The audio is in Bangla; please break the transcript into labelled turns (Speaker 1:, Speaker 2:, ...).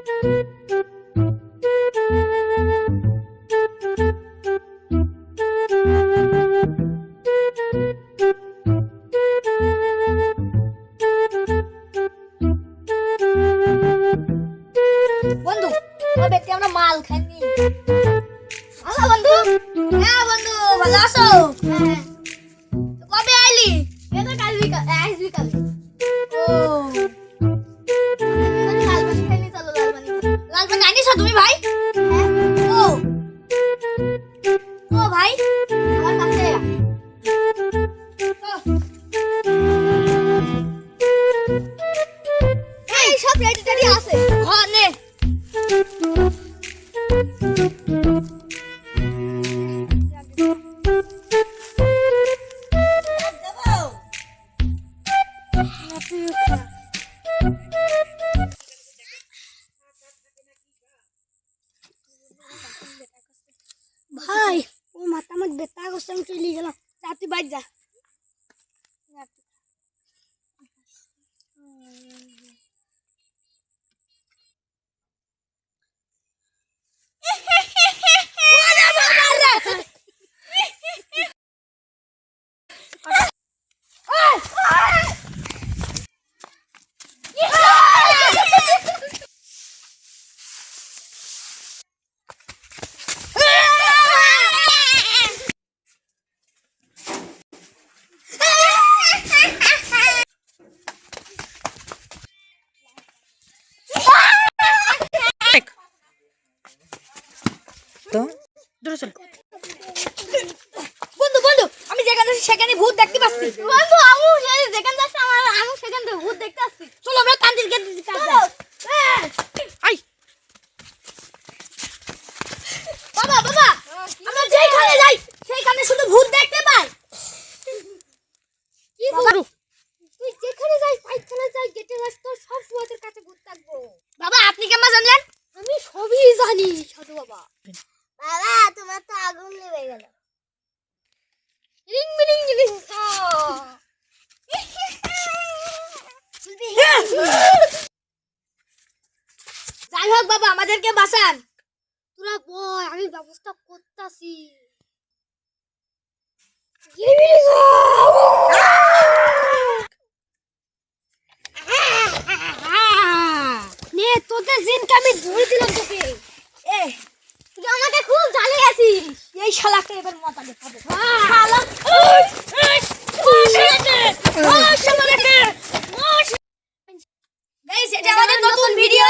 Speaker 1: বন্ধু ও ব্যক্তি আমরা মাল খাইনি। ভালো বন্ধু? হ্যাঁ বন্ধু, ভালো আছো? হ্যাঁ। কবে আইলি? এই তো কাল বিকাল, আজ বিকাল। ও লালবানি খাইনি, চলো লালবানি। লালবানি আনিছো তুমি ভাই? হ্যাঁ। ও ও ভাই আমার কাছে এই সব রেডি টেডি আছে। হ্যাঁ নে। ভাই ও মাথা আমার বেতা করছে, আমি চলে গেলাম। রাতে বাইর যা।
Speaker 2: তো দূরে চল।
Speaker 1: বন্ধু বন্ধু, আমি যেখানে সেখানে ভূত দেখতে পাচ্ছি। বন্ধু আমু যেখানে যাচ্ছে আমি সেখান থেকে ভূত দেখতে আসছি। চলো আমরা কান্দির গেট দিতে যাই।
Speaker 2: আই
Speaker 1: বাবা বাবা, আমরা যেখানে যাই সেইখানে শুধু ভূত দেখতে পাই। কি বলু? তুই যেখানে যাই পাইখানে যাই গেটে যাস, তোর সব সময় তোর কাছে ভূত থাকবো। বাবা আপনি কেমন জানলেন? আমি সবই জানি সাধু বাবা। বাবা তোমার তো আগুন লেগে গেল। Ring ring ring. যাই হোক বাবা, আমাদেরকে বাঁচান। তোরা বল, আমি ব্যবস্থা করতেছি। নে তোদের জিনকে আমি ধরে দিলাম তোকে। এ তুই আমাকে খুব জ্বালিয়ে আছিস। এই শালাকে এবার মজা দেখাবো। শালা গাইস, এটা আমাদের নতুন ভিডিও।